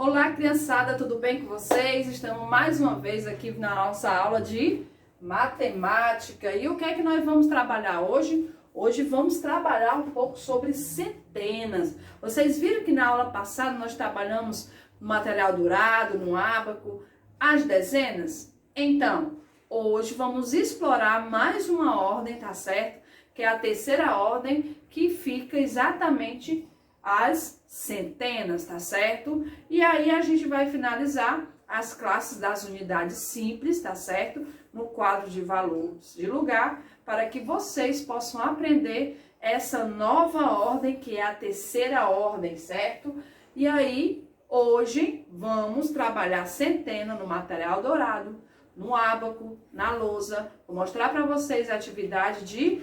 Olá, criançada, tudo bem com vocês? Estamos mais uma vez aqui na nossa aula de matemática. E o que é que nós vamos trabalhar hoje? Hoje vamos trabalhar um pouco sobre centenas. Vocês viram que na aula passada nós trabalhamos no material dourado, no ábaco, as dezenas? Então, hoje vamos explorar mais uma ordem, tá certo? Que é a terceira ordem, que fica exatamente as centenas, tá certo? E aí a gente vai finalizar as classes das unidades simples, tá certo? No quadro de valores de lugar, para que vocês possam aprender essa nova ordem, que é a terceira ordem, certo? E aí, hoje, vamos trabalhar centena no material dourado, no ábaco, na lousa. Vou mostrar para vocês a atividade de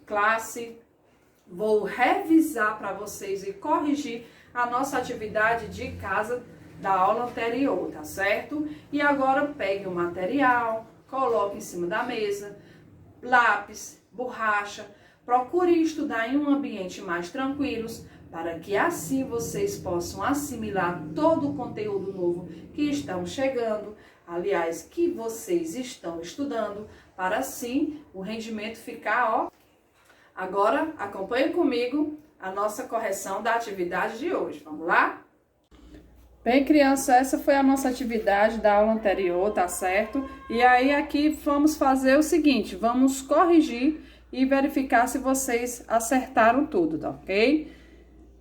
classe. Vou revisar para vocês e corrigir a nossa atividade de casa da aula anterior, tá certo? E agora pegue o material, coloque em cima da mesa, lápis, borracha, procure estudar em um ambiente mais tranquilo, para que assim vocês possam assimilar todo o conteúdo novo que estão chegando, aliás, que vocês estão estudando, para assim o rendimento ficar, ó. Agora, acompanhe comigo a nossa correção da atividade de hoje. Vamos lá? Bem, criança, essa foi a nossa atividade da aula anterior, tá certo? E aí, aqui vamos fazer o seguinte, vamos corrigir e verificar se vocês acertaram tudo, tá ok?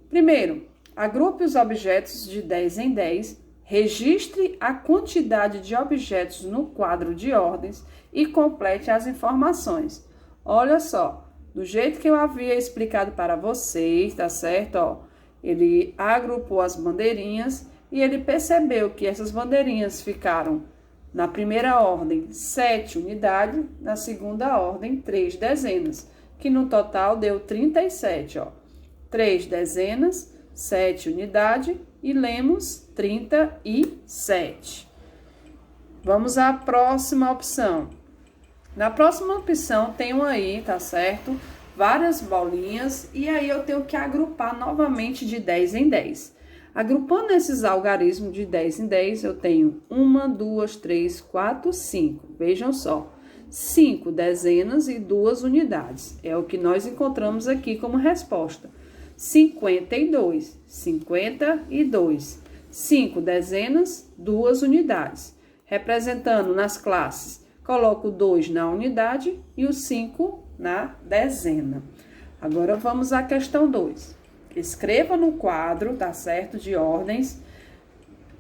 Primeiro, agrupe os objetos de 10 em 10, registre a quantidade de objetos no quadro de ordens e complete as informações. Olha só. Do jeito que eu havia explicado para vocês, tá certo? Ó, ele agrupou as bandeirinhas e ele percebeu que essas bandeirinhas ficaram, na primeira ordem, 7 unidades, na segunda ordem, 3 dezenas, que no total deu 37, ó. 3 dezenas, 7 unidades e lemos 37. Vamos à próxima opção. Na próxima opção, tenho aí, tá certo? Várias bolinhas e aí eu tenho que agrupar novamente de 10 em 10. Agrupando esses algarismos de 10 em 10, eu tenho 1, 2, 3, 4, 5. Vejam só, 5 dezenas e 2 unidades. É o que nós encontramos aqui como resposta. 52, 52. 5 dezenas, 2 unidades. Representando nas classes. Coloco o 2 na unidade e o 5 na dezena. Agora, vamos à questão 2. Escreva no quadro, tá certo, de ordens,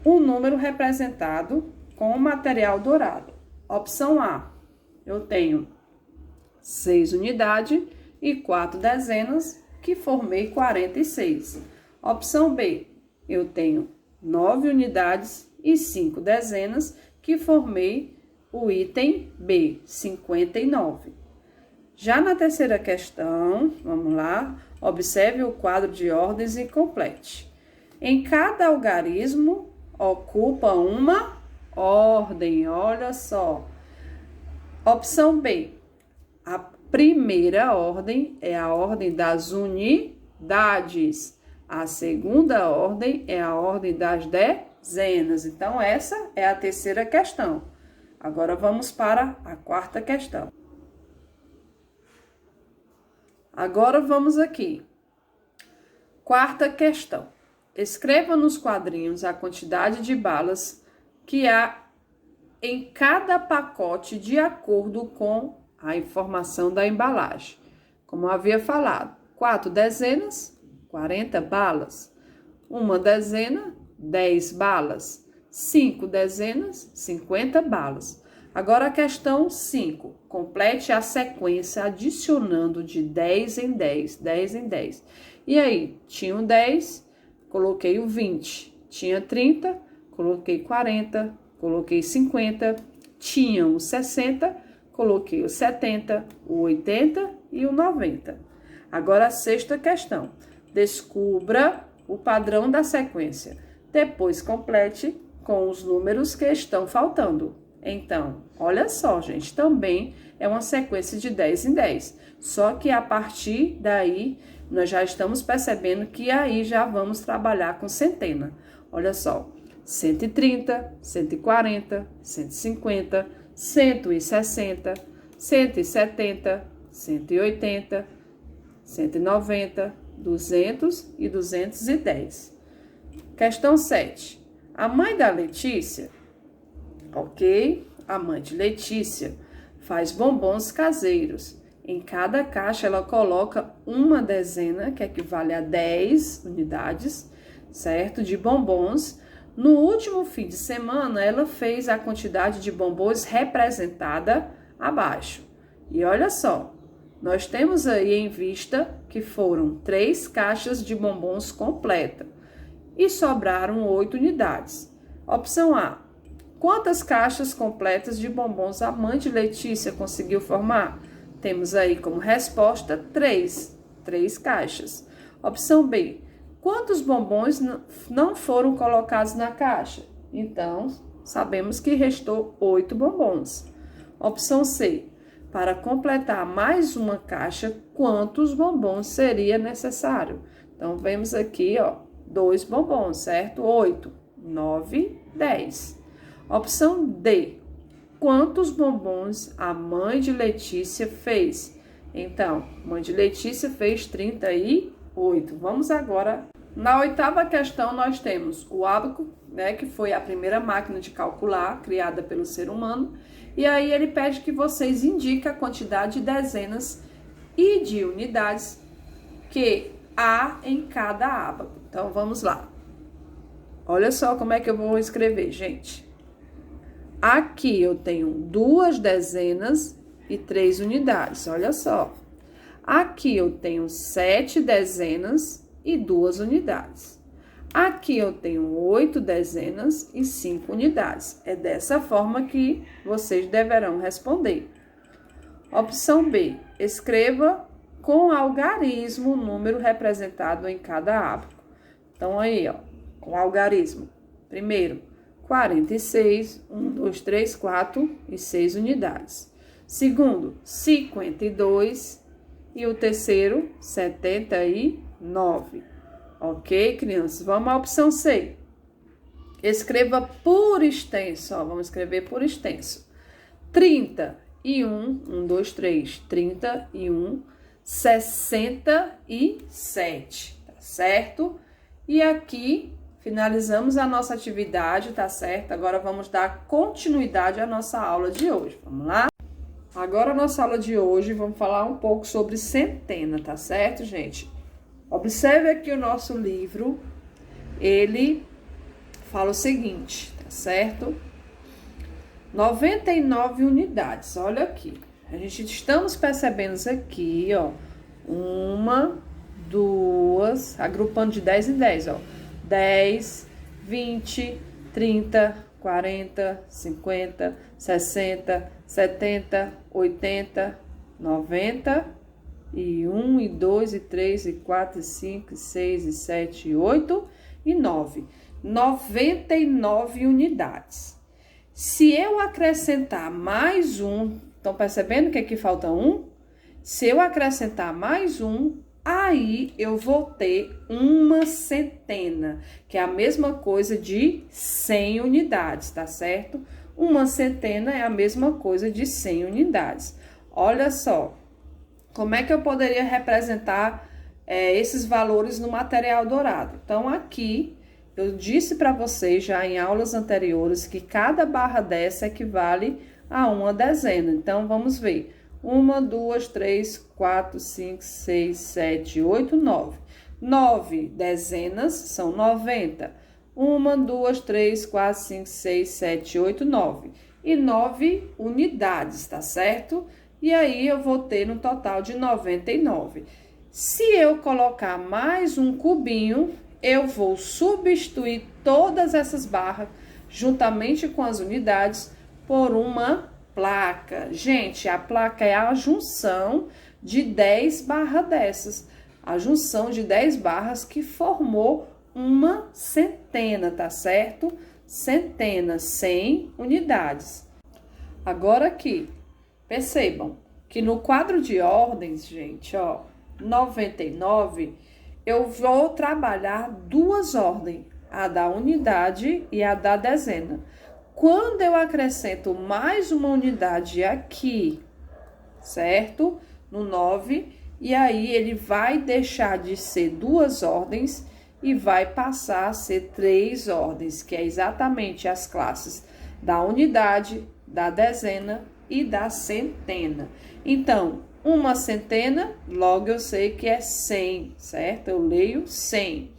o número representado com o material dourado. Opção A, eu tenho 6 unidades e 4 dezenas, que formei 46. Opção B, eu tenho 9 unidades e 5 dezenas, que formei o item B, 59. Já na terceira questão, vamos lá, observe o quadro de ordens e complete. Em cada algarismo, ocupa uma ordem, olha só. Opção B, a primeira ordem é a ordem das unidades. A segunda ordem é a ordem das dezenas. Então, essa é a terceira questão. Agora, vamos para a quarta questão. Agora, vamos aqui. Quarta questão. Escreva nos quadrinhos a quantidade de balas que há em cada pacote de acordo com a informação da embalagem. Como eu havia falado, 4 dezenas, 40 balas. 1 dezena, 10 balas. 5 dezenas, 50 balas. Agora a questão 5. Complete a sequência adicionando de 10 em 10, 10 em 10. E aí, tinha o 10, coloquei o 20. Tinha 30, coloquei 40, coloquei 50. Tinha o 60, coloquei o 70, o 80 e o 90. Agora a sexta questão. Descubra o padrão da sequência. Depois complete com os números que estão faltando. Então, olha só, gente, também é uma sequência de 10 em 10. Só que a partir daí, nós já estamos percebendo que aí já vamos trabalhar com centena. Olha só, 130, 140, 150, 160, 170, 180, 190, 200 e 210. Questão 7. A mãe da Letícia, ok? A mãe de Letícia faz bombons caseiros. Em cada caixa ela coloca uma dezena, que equivale a 10 unidades, certo? De bombons. No último fim de semana, ela fez a quantidade de bombons representada abaixo. E olha só, nós temos aí em vista que foram 3 caixas de bombons completa e sobraram 8 unidades. Opção A. Quantas caixas completas de bombons a mãe de Letícia conseguiu formar? Temos aí como resposta 3 caixas. Opção B. Quantos bombons não foram colocados na caixa? Então, sabemos que restou 8 bombons. Opção C. Para completar mais uma caixa, quantos bombons seria necessário? Então, vemos aqui, ó, 2 bombons, certo? 8, 9, 10. Opção D. Quantos bombons a mãe de Letícia fez? Então, mãe de Letícia fez 38. Vamos agora. Na 8ª questão, nós temos o ábaco, né, que foi a primeira máquina de calcular criada pelo ser humano. E aí ele pede que vocês indiquem a quantidade de dezenas e de unidades que há em cada ábaco. Então, vamos lá. Olha só como é que eu vou escrever, gente. Aqui eu tenho 2 dezenas e 3 unidades, olha só. Aqui eu tenho 7 dezenas e 2 unidades. Aqui eu tenho 8 dezenas e 5 unidades. É dessa forma que vocês deverão responder. Opção B. Escreva com algarismo o número representado em cada ábaco. Então, aí, ó, o algarismo. Primeiro, 46, 1, 2, 3, 4 e 6 unidades. Segundo, 52 e o terceiro, 79. Ok, crianças? Vamos à opção C. Escreva por extenso, ó, vamos escrever por extenso. 31, 1, 2, 3, 31, 67, tá certo? E aqui finalizamos a nossa atividade, tá certo? Agora vamos dar continuidade à nossa aula de hoje. Vamos lá? Agora a nossa aula de hoje, vamos falar um pouco sobre centena, tá certo, gente? Observe aqui o nosso livro, ele fala o seguinte, tá certo? 99 unidades, olha aqui. Estamos percebendo aqui, ó, 1, 2, agrupando de 10 em 10, ó. 10, 20, 30, 40, 50, 60, 70, 80, 90, e 1, e 2, e 3, e 4, e 5, e 6, e 7, e 8, e 9. 99 unidades. Se eu acrescentar mais um, estão percebendo que aqui falta um? Se eu acrescentar mais um, aí eu vou ter uma centena, que é a mesma coisa de 100 unidades, tá certo? Uma centena é a mesma coisa de 100 unidades. Olha só, como é que eu poderia representar esses valores no material dourado? Então, aqui, eu disse para vocês já em aulas anteriores que cada barra dessa equivale a uma dezena. Então, vamos ver. 1, 2, 3, 4, 5, 6, 7, 8, 9. 9 dezenas são 90. 1, 2, 3, 4, 5, 6, 7, 8, 9. E 9 unidades, tá certo? E aí, eu vou ter um total de 99. Se eu colocar mais um cubinho, eu vou substituir todas essas barras, juntamente com as unidades, por uma placa. Gente, a placa é a junção de 10 barras dessas. A junção de 10 barras que formou uma centena, tá certo? Centena, 100 unidades. Agora aqui, percebam que no quadro de ordens, gente, ó, 99, eu vou trabalhar 2 ordens. a da unidade e a da dezena. Quando eu acrescento mais uma unidade aqui, certo? No 9, e aí ele vai deixar de ser 2 ordens e vai passar a ser 3 ordens, que é exatamente as classes da unidade, da dezena e da centena. Então, uma centena, logo eu sei que é 100, certo? Eu leio 100.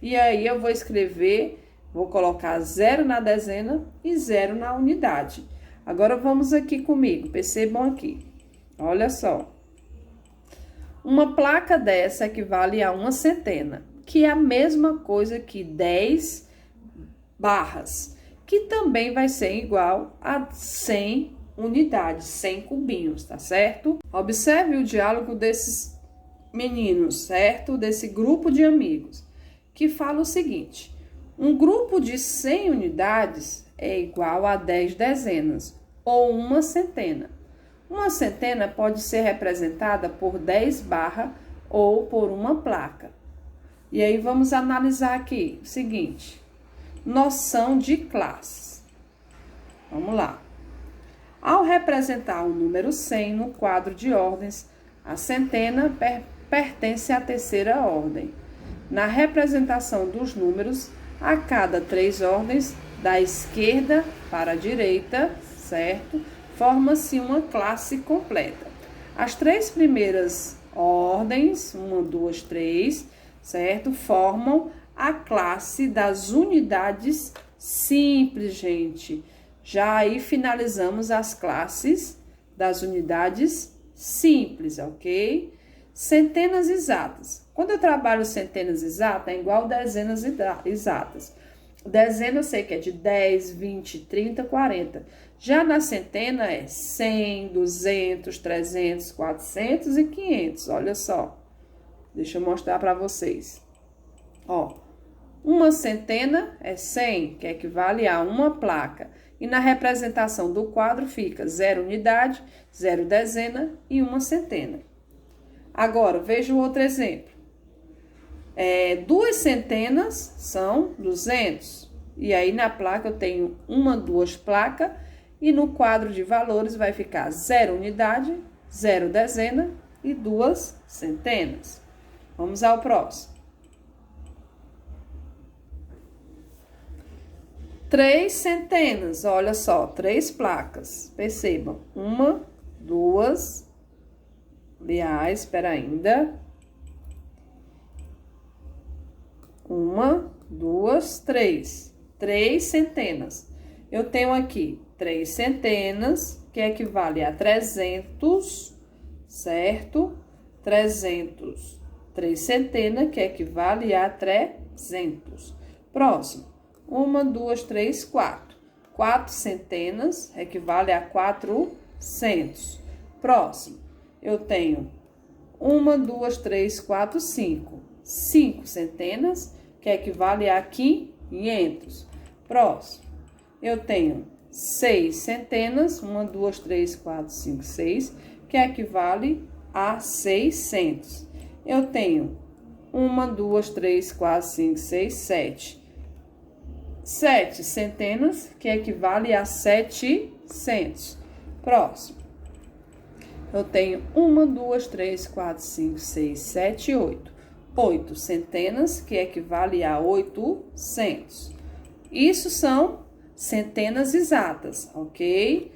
E aí eu vou escrever, vou colocar 0 na dezena e 0 na unidade. Agora vamos aqui comigo, percebam aqui. Olha só. Uma placa dessa equivale a uma centena, que é a mesma coisa que 10 barras, que também vai ser igual a 100 unidades, 100 cubinhos, tá certo? Observe o diálogo desses meninos, certo? Desse grupo de amigos, que fala o seguinte: um grupo de 100 unidades é igual a 10 dezenas, ou uma centena. Uma centena pode ser representada por 10 barras ou por uma placa. E aí, vamos analisar aqui o seguinte: noção de classes. Vamos lá. Ao representar o número 100 no quadro de ordens, a centena pertence à terceira ordem. Na representação dos números, a cada 3 ordens, da esquerda para a direita, certo? Forma-se uma classe completa. As 3 primeiras ordens, 1, 2, 3, certo? Formam a classe das unidades simples, gente. Já aí finalizamos as classes das unidades simples, ok? Centenas exatas. Quando eu trabalho centenas exatas, é igual dezenas exatas. Dezena eu sei que é de 10, 20, 30, 40. Já na centena é 100, 200, 300, 400 e 500. Olha só. Deixa eu mostrar para vocês. Ó, uma centena é 100, que equivale a uma placa. E na representação do quadro fica 0 unidade, 0 dezena e uma centena. Agora, veja o outro exemplo. 2 centenas são 200. E aí, na placa, eu tenho 1, 2 placas. E no quadro de valores vai ficar 0 unidade, 0 dezena e 2 centenas. Vamos ao próximo. 3 centenas, olha só, 3 placas. Percebam, 1, 2, aliás, espera ainda. 1, 2, 3. 3 centenas. Eu tenho aqui 3 centenas, que equivale a 300, certo? 300. 3 centenas, que equivale a 300. Próximo. 1, 2, 3, 4. 4 centenas equivale a 400. Próximo, eu tenho 1, 2, 3, 4, 5. 5 centenas, que equivale a 500. Próximo, eu tenho 6 centenas, 1, 2, 3, 4, 5, 6, que equivale a 600. Eu tenho 1, 2, 3, 4, 5, 6, 7. 7 centenas, que equivale a 700. Próximo. Eu tenho 1, 2, 3, 4, 5, 6, 7, 8. 8 centenas, que equivale a 800. Isso são centenas exatas, ok?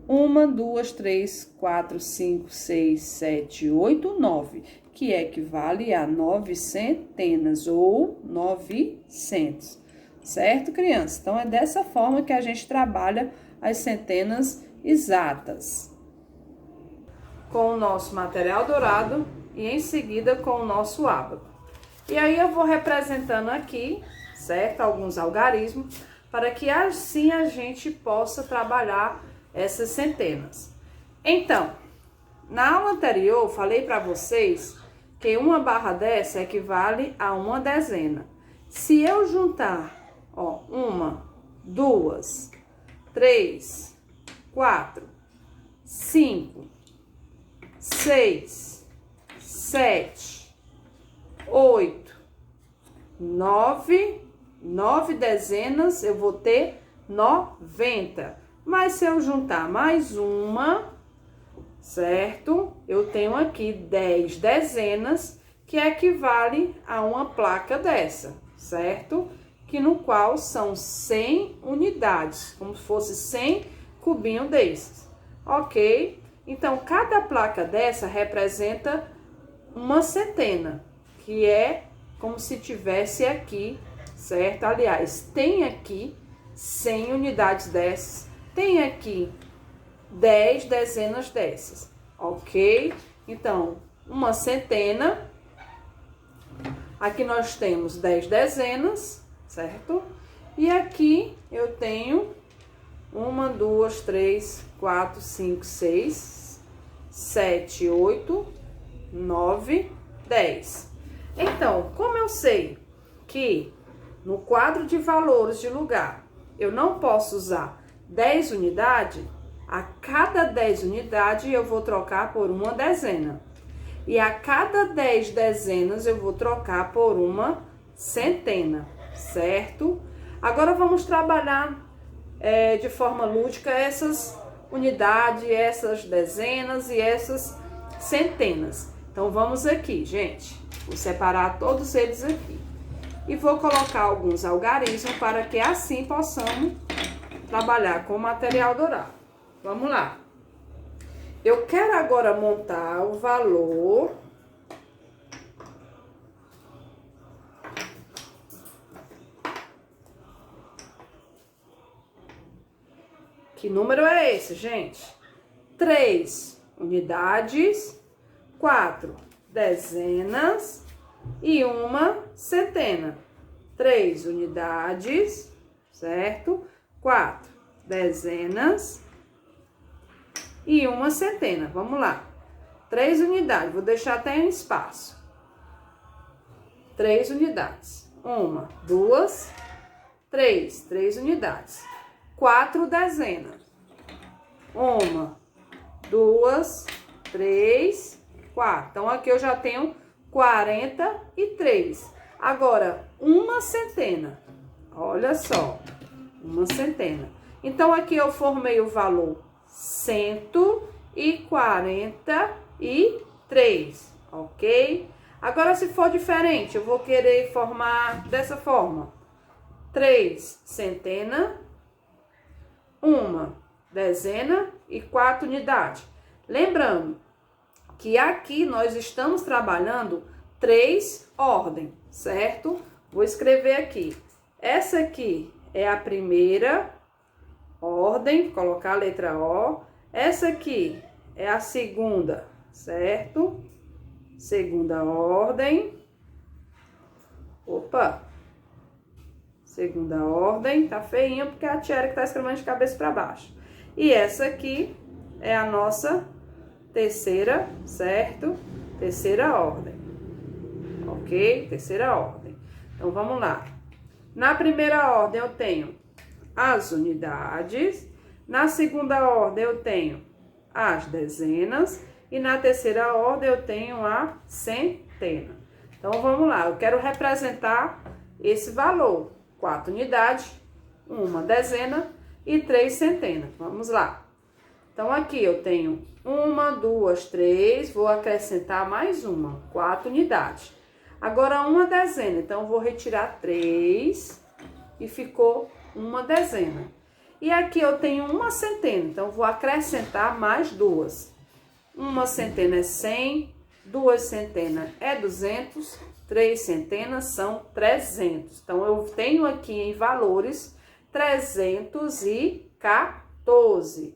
1, 2, 3, 4, 5, 6, 7, 8, 9, que equivale a 9 centenas ou 900. Certo, criança? Então, é dessa forma que a gente trabalha as centenas exatas. Com o nosso material dourado e em seguida com o nosso ábaco. E aí, eu vou representando aqui, certo? Alguns algarismos, para que assim a gente possa trabalhar essas centenas. Então, na aula anterior, eu falei para vocês que uma barra dessa equivale a uma dezena. Se eu juntar, ó, 1, 2, 3, 4, 5, 6, 7, 8, 9 9 dezenas, eu vou ter 90. Mas se eu juntar mais uma, certo? Eu tenho aqui 10 dezenas, que equivale a uma placa dessa, certo? Que no qual são 100 unidades, como se fosse 100 cubinhos desses, ok? Então, cada placa dessa representa uma centena, que é como se tivesse aqui, certo? Aliás, tem aqui 100 unidades dessas, tem aqui 10 dezenas dessas, ok? Então, uma centena, aqui nós temos 10 dezenas, certo? E aqui eu tenho 1, 2, 3, 4, 5, 6, 7, 8, 9, 10. Então, como eu sei que no quadro de valores de lugar eu não posso usar 10 unidades, a cada 10 unidades eu vou trocar por uma dezena. E a cada 10 dezenas eu vou trocar por uma centena, certo? Agora vamos trabalhar de forma lúdica essas unidades, essas dezenas e essas centenas. Então, vamos aqui, gente. Vou separar todos eles aqui. E vou colocar alguns algarismos para que assim possamos trabalhar com o material dourado. Vamos lá. Eu quero agora montar o valor que número é esse, gente? 3 unidades, 4 dezenas e uma centena. 3 unidades, certo? 4 dezenas e uma centena. Vamos lá. 3 unidades, vou deixar até em espaço. 3 unidades. 1, 2, 3. 3 unidades. 4 dezenas. 1, 2, 3, 4. Então, aqui eu já tenho 43. Agora, uma centena. Olha só, uma centena. Então, aqui eu formei o valor 143, ok? Agora, se for diferente, eu vou querer formar dessa forma. 3 centenas, 1 dezena e 4 unidades. Lembrando que aqui nós estamos trabalhando 3 ordens, certo? Vou escrever aqui. Essa aqui é a primeira ordem, colocar a letra O. Essa aqui é a segunda, certo? Segunda ordem. Opa! Segunda ordem, tá feinha porque é a Tiara que tá escrevendo de cabeça para baixo. E essa aqui é a nossa terceira, certo? Terceira ordem, ok? Terceira ordem. Então, vamos lá. Na primeira ordem, eu tenho as unidades. Na segunda ordem, eu tenho as dezenas. E na terceira ordem, eu tenho a centena. Então, vamos lá. Eu quero representar esse valor. 4 unidades, 1 dezena e 3 centenas. Vamos lá. Então, aqui eu tenho 1, 2, 3, vou acrescentar mais uma, 4 unidades. Agora, uma dezena, então, eu vou retirar 3 e ficou uma dezena. E aqui eu tenho uma centena, então, vou acrescentar mais 2. Uma centena é 100, 2 centenas é 200, 3 centenas são 300. Então, eu tenho aqui em valores 314.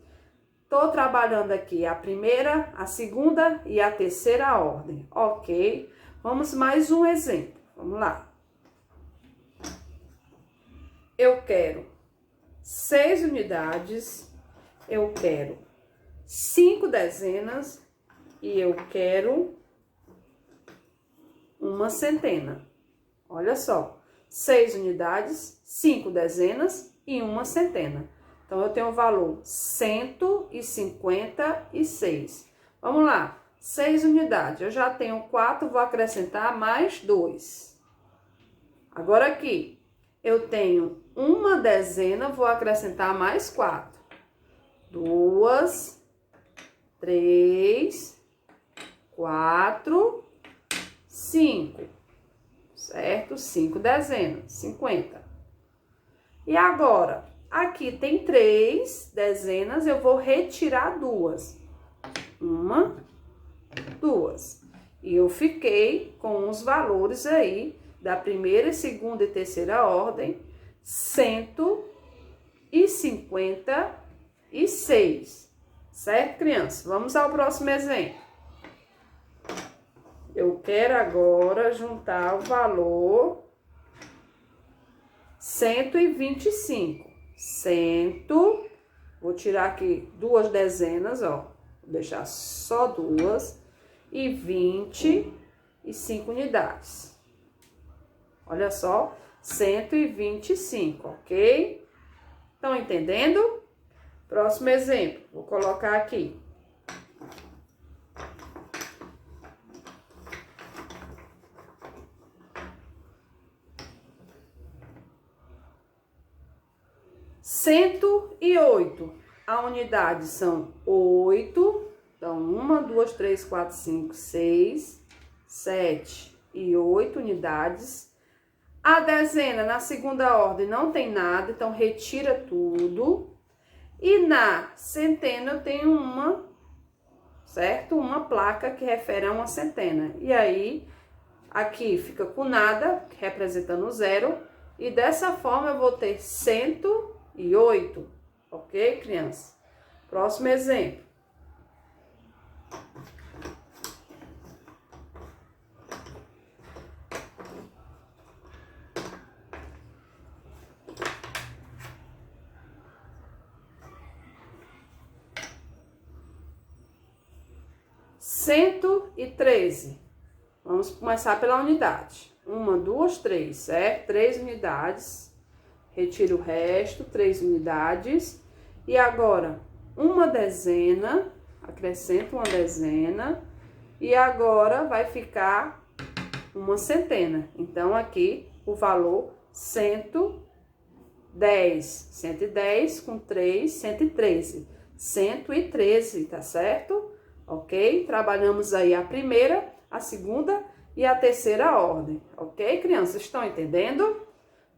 Tô trabalhando aqui a primeira, a segunda e a terceira ordem, ok? Vamos mais um exemplo, vamos lá. Eu quero 6 unidades, eu quero 5 dezenas e eu quero uma centena. Olha só, 6 unidades, 5 dezenas e uma centena. Então, eu tenho o valor 156. Vamos lá, 6 unidades. Eu já tenho 4, vou acrescentar mais 2. Agora aqui, eu tenho uma dezena, vou acrescentar mais 4. 2, 3, 4, 5, certo? 5 dezenas, 50. E agora, aqui tem 3 dezenas, eu vou retirar 2. 1, 2. E eu fiquei com os valores aí da primeira, segunda e terceira ordem, 156. Certo, criança? Vamos ao próximo exemplo. Eu quero agora juntar o valor 125. Vou tirar aqui 2 dezenas, ó. Vou deixar só 2. E 25 unidades. Olha só, 125, ok? Estão entendendo? Próximo exemplo, vou colocar aqui. Cento e 8. A unidade são 8. Então, 1, 2, 3, 4, 5, 6, 7 e 8 unidades. A dezena, na segunda ordem, não tem nada, então retira tudo. E na centena, eu tenho uma, certo? Uma placa que refere a uma centena. E aí, aqui fica com nada, representando o 0. E dessa forma, eu vou ter 108. Ok, criança? Próximo exemplo. Cento e 13. Vamos começar pela unidade. 1, 2, 3, certo? 3 unidades. Retiro o resto, 3 unidades. E agora, uma dezena, acrescento uma dezena. E agora vai ficar uma centena. Então, aqui o valor 110. 110 com 3, 113. 113, tá certo? Ok? Trabalhamos aí a primeira, a segunda e a terceira ordem. Ok, crianças? Estão entendendo?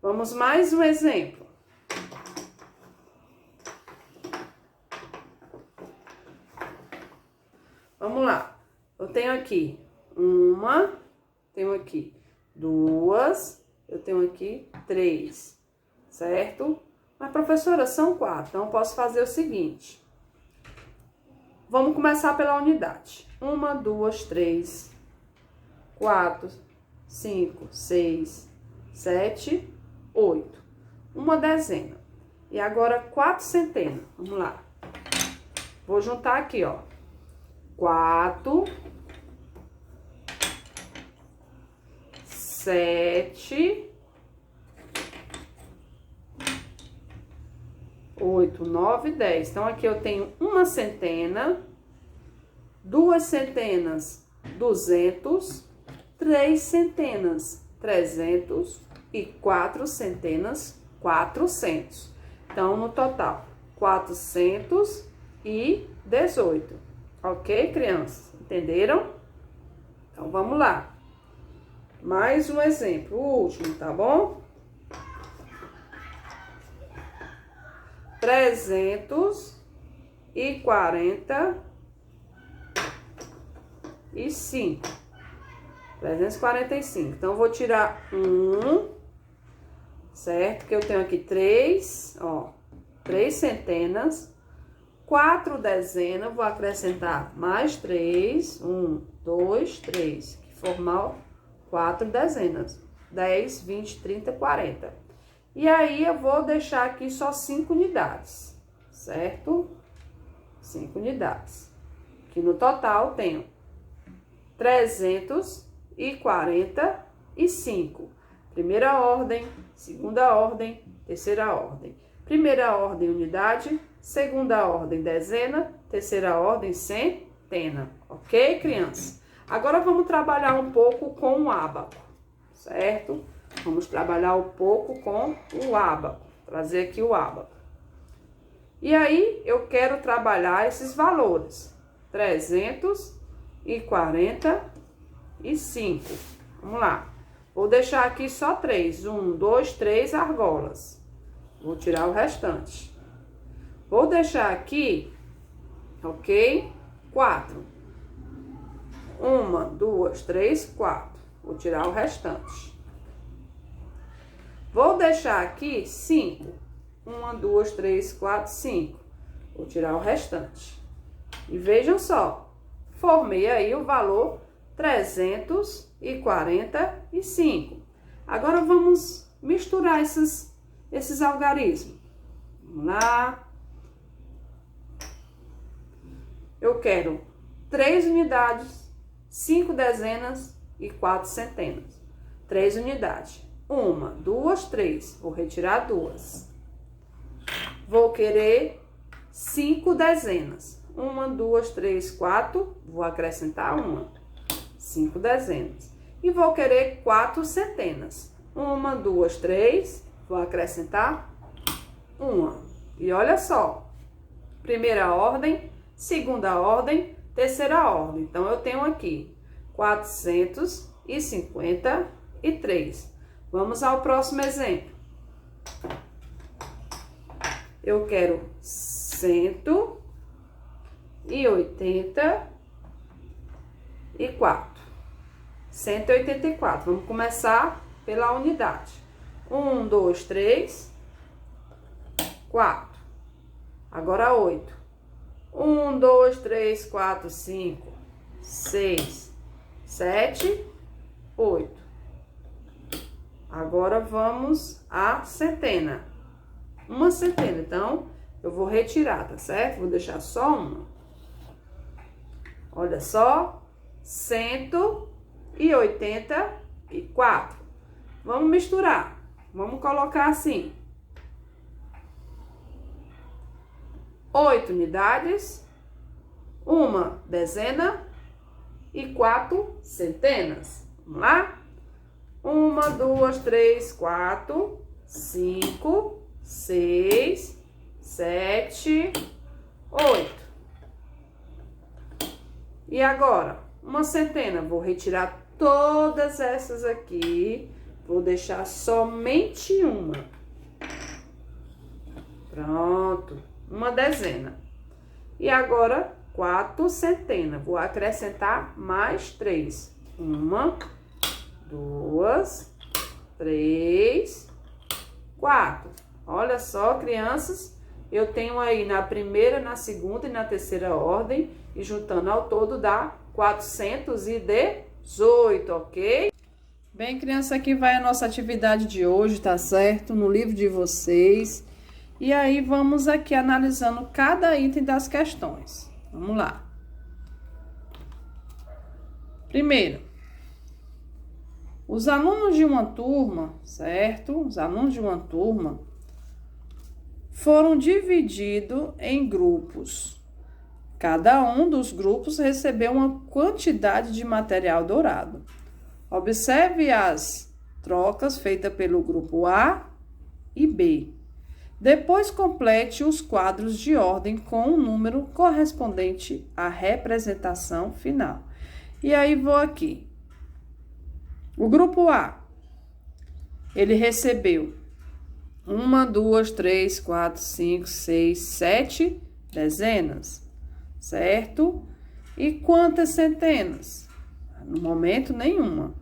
Vamos mais um exemplo. Vamos lá. Eu tenho aqui uma, tenho aqui 2, eu tenho aqui 3, certo? Mas, professora, são 4, então eu posso fazer o seguinte. Vamos começar pela unidade. 1, 2, 3, 4, 5, 6, 7, 8. Uma dezena. E agora 4 centenas. Vamos lá. Vou juntar aqui, ó. 4, 7, 8, 9, 10. Então, aqui eu tenho uma centena, 2 centenas, 200, 3 centenas, 300 e 4 centenas, 400. Então, no total, 418. Ok, crianças? Entenderam? Então, vamos lá. Mais um exemplo, o último, tá bom? 345. 345. Então, eu vou tirar 1, certo? Que eu tenho aqui 3, ó, 3 centenas, 4 dezenas, vou acrescentar mais 3, 1, 2, 3, que formar 4 dezenas, 10, 20, 30, 40. E aí, eu vou deixar aqui só 5 unidades, certo? 5 unidades. Que no total tenho 345. Primeira ordem, segunda ordem, terceira ordem. Primeira ordem, unidade. Segunda ordem, dezena. Terceira ordem, centena. Ok, crianças? Agora, vamos trabalhar um pouco com o ábaco, certo? Vamos trabalhar um pouco com o ábaco. Trazer aqui o ábaco. E aí, eu quero trabalhar esses valores. 345. Vamos lá. Vou deixar aqui só 3. 1, 2, 3 argolas. Vou tirar o restante. Vou deixar aqui, ok? 4. 1, 2, 3, 4. Vou tirar o restante. Vou deixar aqui 5. 1, 2, 3, 4, 5. Vou tirar o restante. E vejam só, formei aí o valor 345. Agora vamos misturar esses algarismos. Vamos lá. Eu quero 3 unidades, 5 dezenas e 4 centenas. 3 unidades. 1, 2, 3. Vou retirar 2. Vou querer 5 dezenas. 1, 2, 3, 4. Vou acrescentar 1. 5 dezenas. E vou querer 4 centenas. 1, 2, 3. Vou acrescentar 1. E olha só. Primeira ordem, segunda ordem, terceira ordem. Então, eu tenho aqui 453. Vamos ao próximo exemplo. Eu quero 184. 184. Vamos começar pela unidade. 1, 2, 3, 4. Agora 8. 1, 2, 3, 4, 5, 6, 7, 8. Agora vamos à centena. Uma centena, então, eu vou retirar, tá certo? Vou deixar só uma. Olha só, 184. Vamos misturar. Vamos colocar assim. 8 unidades, 1 dezena e 4 centenas. Vamos lá? 1, 2, 3, 4, 5, 6, 7, 8. E agora, uma centena. Vou retirar todas essas aqui. Vou deixar somente uma. Pronto. Uma dezena. E agora, 4 centenas. Vou acrescentar mais 3. 1, 2, 3, 4. Olha só, crianças, eu tenho aí na primeira, na segunda e na terceira ordem, e juntando ao todo dá 418, ok? Bem, criança, aqui vai a nossa atividade de hoje, tá certo? No livro de vocês. E aí, vamos aqui analisando cada item das questões. Vamos lá. Primeiro, os alunos de uma turma, certo? Os alunos de uma turma foram divididos em grupos. Cada um dos grupos recebeu uma quantidade de material dourado. Observe as trocas feitas pelo grupo A e B. Depois, complete os quadros de ordem com o número correspondente à representação final. E aí, vou aqui. O grupo A, ele recebeu 1, 2, 3, 4, 5, 6, 7 dezenas, certo? E quantas centenas? No momento, nenhuma.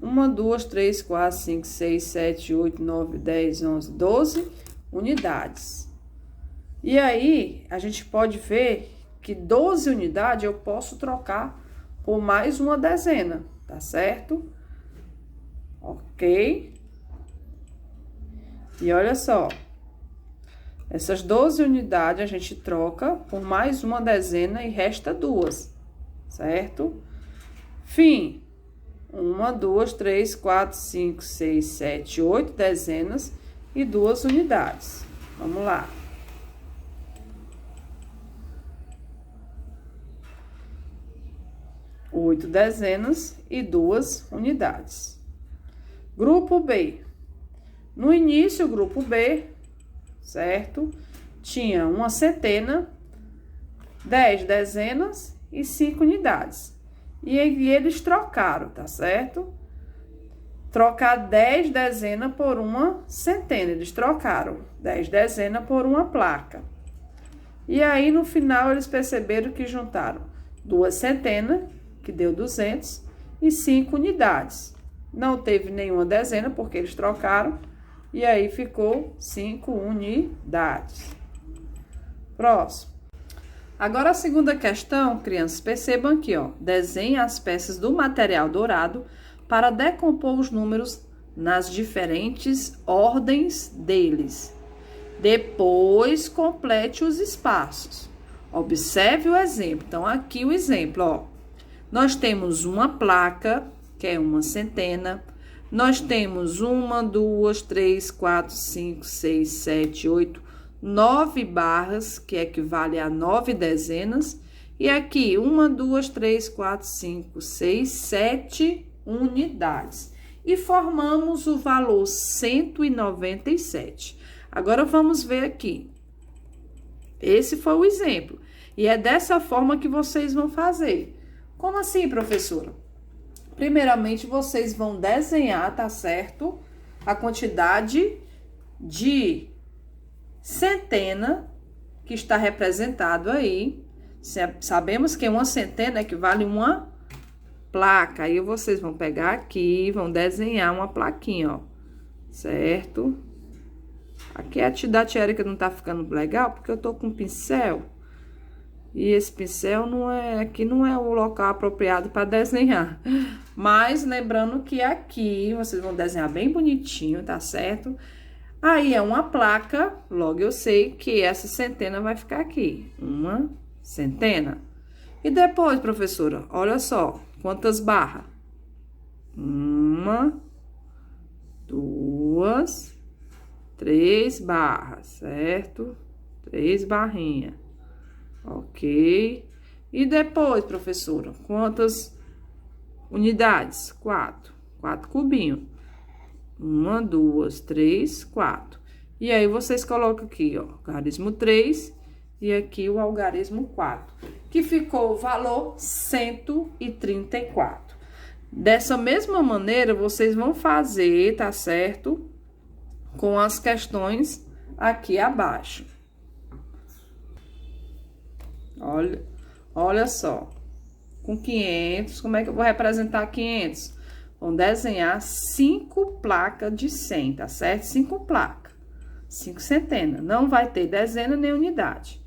1, 2, 3, 4, 5, 6, 7, 8, 9, 10, 11, 12 unidades. E aí, a gente pode ver que 12 unidades eu posso trocar por mais uma dezena, tá certo? Ok? E olha só, essas 12 unidades a gente troca por mais uma dezena e resta 2, certo? Fim. 1, 2, 3, 4, 5, 6, 7, 8 dezenas e 2 unidades. Vamos lá. Oito dezenas e 2 unidades. Grupo B. No início, o grupo B, certo? Tinha uma centena, 10 dezenas e 5 unidades. E eles trocaram, tá certo? Trocar 10 dezenas por uma centena. Eles trocaram 10 dezenas por uma placa. E aí, no final, eles perceberam que juntaram 2 centenas, que deu 200, e 5 unidades. Não teve nenhuma dezena, porque eles trocaram, e aí ficou 5 unidades. Próximo. Agora, a segunda questão, crianças, percebam aqui, ó. Desenhe as peças do material dourado para decompor os números nas diferentes ordens deles. Depois, complete os espaços. Observe o exemplo. Então, aqui o exemplo, ó. Nós temos uma placa, que é uma centena. Nós temos 1, 2, 3, 4, 5, 6, 7, 8, 9 barras, que equivale a 9 dezenas. E aqui, 1, 2, 3, 4, 5, 6, 7 unidades. E formamos o valor 197. Agora, vamos ver aqui. Esse foi o exemplo. E é dessa forma que vocês vão fazer. Como assim, professora? Primeiramente, vocês vão desenhar, tá certo? A quantidade de centena que está representado aí. Sabemos que uma centena equivale a uma placa. Aí, vocês vão pegar aqui e vão desenhar uma plaquinha, ó. Certo? Aqui a da tia Erika não tá ficando legal, porque eu tô com pincel. E esse pincel aqui não é o local apropriado para desenhar. Mas lembrando que aqui vocês vão desenhar bem bonitinho, tá certo? Aí é uma placa, logo eu sei que essa centena vai ficar aqui. Uma centena. E depois, professora, olha só, quantas barras? 1, 2, 3 barras, certo? 3 barrinhas. Ok. E depois, professora, quantas unidades? 4. 4 cubinhos. 1, 2, 3, 4. E aí, vocês colocam aqui, ó, algarismo 3 e aqui o algarismo 4, que ficou o valor 134. Dessa mesma maneira, vocês vão fazer, tá certo? Com as questões aqui abaixo. Olha só. Com 500, como é que eu vou representar 500? Vão desenhar 5 placas de 100, tá certo? 5 placas. 5 centenas. Não vai ter dezena nem unidade.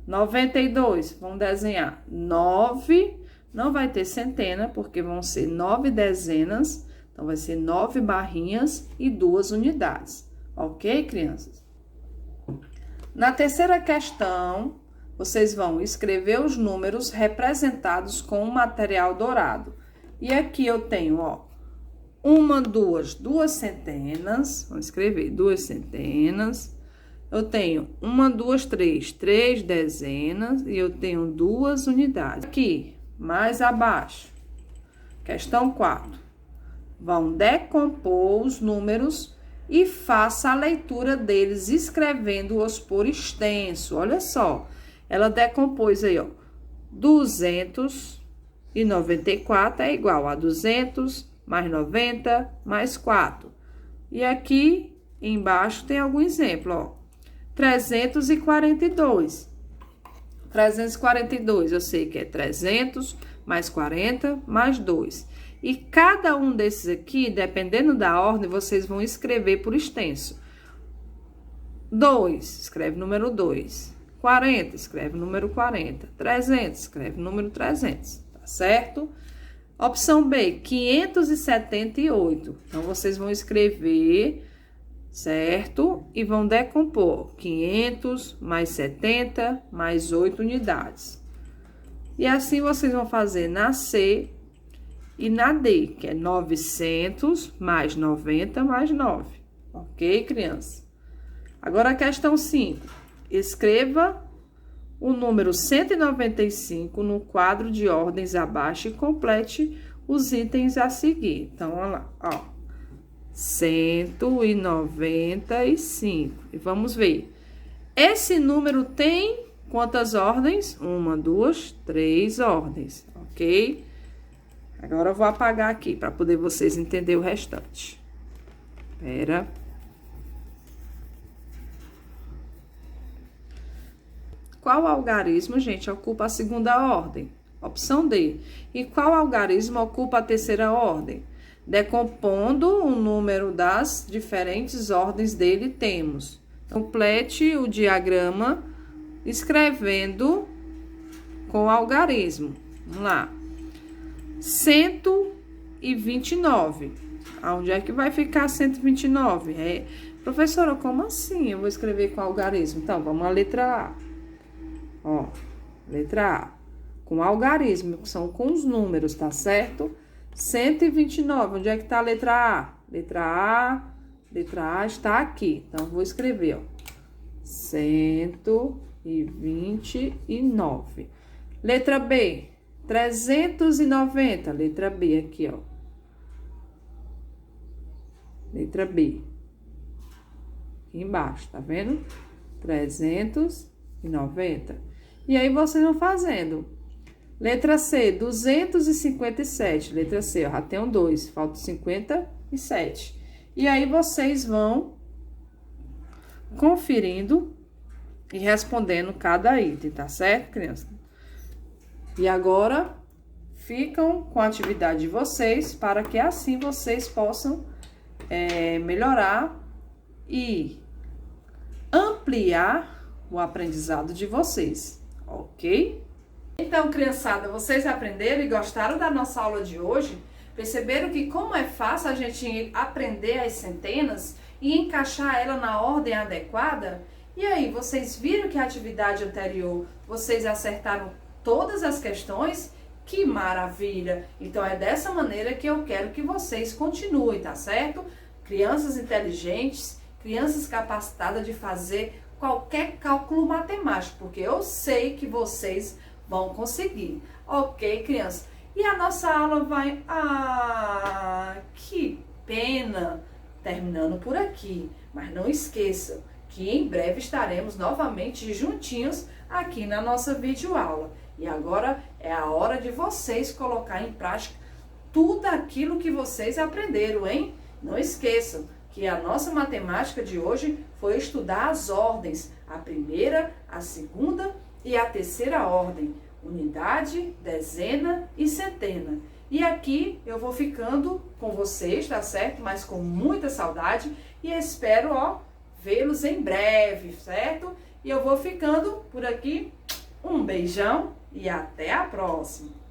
92, vão desenhar 9. Não vai ter centena, porque vão ser 9 dezenas. Então, vai ser 9 barrinhas e 2 unidades. Ok, crianças? Na terceira questão, vocês vão escrever os números representados com o material dourado. E aqui eu tenho, ó, 1, 2, 2 centenas. Vamos escrever 2 centenas. Eu tenho 1, 2, 3, 3 dezenas. E eu tenho 2 unidades. Aqui, mais abaixo, questão 4. Vão decompor os números e faça a leitura deles, escrevendo-os por extenso. Olha só, ela decompôs aí, ó, 294 é igual a 200 mais 90 mais 4. E aqui embaixo tem algum exemplo, ó, 342. 342, eu sei que é 300 mais 40 mais 2. E cada um desses aqui, dependendo da ordem, vocês vão escrever por extenso. 2, escreve número 2. 40, escreve número 40. 300, escreve número 300, tá certo? Opção B, 578. Então, vocês vão escrever, certo? E vão decompor 500 mais 70 mais 8 unidades. E assim, vocês vão fazer na C e na D, que é 900 mais 90 mais 9. Ok, criança? Agora, a questão 5. Escreva o número 195 no quadro de ordens abaixo e complete os itens a seguir. Então, olha lá, ó. 195. E vamos ver. Esse número tem quantas ordens? 1, 2, 3 ordens, ok? Agora eu vou apagar aqui para poder vocês entenderem o restante. Espera. Qual algarismo, gente, ocupa a segunda ordem? Opção D. E qual algarismo ocupa a terceira ordem? Decompondo o número das diferentes ordens dele, temos. Complete o diagrama escrevendo com o algarismo. Vamos lá. 129. Aonde é que vai ficar 129? Professora, como assim? Eu vou escrever com algarismo. Então, vamos à letra A. Ó, letra A. Com algarismo, são com os números, tá certo? 129, onde é que tá a letra A? Letra A está aqui. Então, vou escrever, ó. 129. Letra B, 390. Letra B aqui, ó. Letra B. Aqui embaixo, tá vendo? 390. E aí, vocês vão fazendo. Letra C, 257. Letra C, ó, já tem um 2, falta 57. E aí, vocês vão conferindo e respondendo cada item, tá certo, criança? E agora, ficam com a atividade de vocês, para que assim vocês possam melhorar e ampliar o aprendizado de vocês, ok? Então, criançada, vocês aprenderam e gostaram da nossa aula de hoje? Perceberam que como é fácil a gente aprender as centenas e encaixar ela na ordem adequada? E aí, vocês viram que a atividade anterior, vocês acertaram todas as questões? Que maravilha! Então, é dessa maneira que eu quero que vocês continuem, tá certo? Crianças inteligentes, crianças capacitadas de fazer qualquer cálculo matemático, porque eu sei que vocês vão conseguir. Ok, crianças? E a nossa aula vai... Ah, que pena! Terminando por aqui. Mas não esqueçam que em breve estaremos novamente juntinhos aqui na nossa videoaula. E agora é a hora de vocês colocar em prática tudo aquilo que vocês aprenderam, hein? Não esqueçam que a nossa matemática de hoje foi estudar as ordens, a primeira, a segunda e a terceira ordem, unidade, dezena e centena. E aqui eu vou ficando com vocês, tá certo? Mas com muita saudade e espero, ó, vê-los em breve, certo? E eu vou ficando por aqui. Um beijão e até a próxima!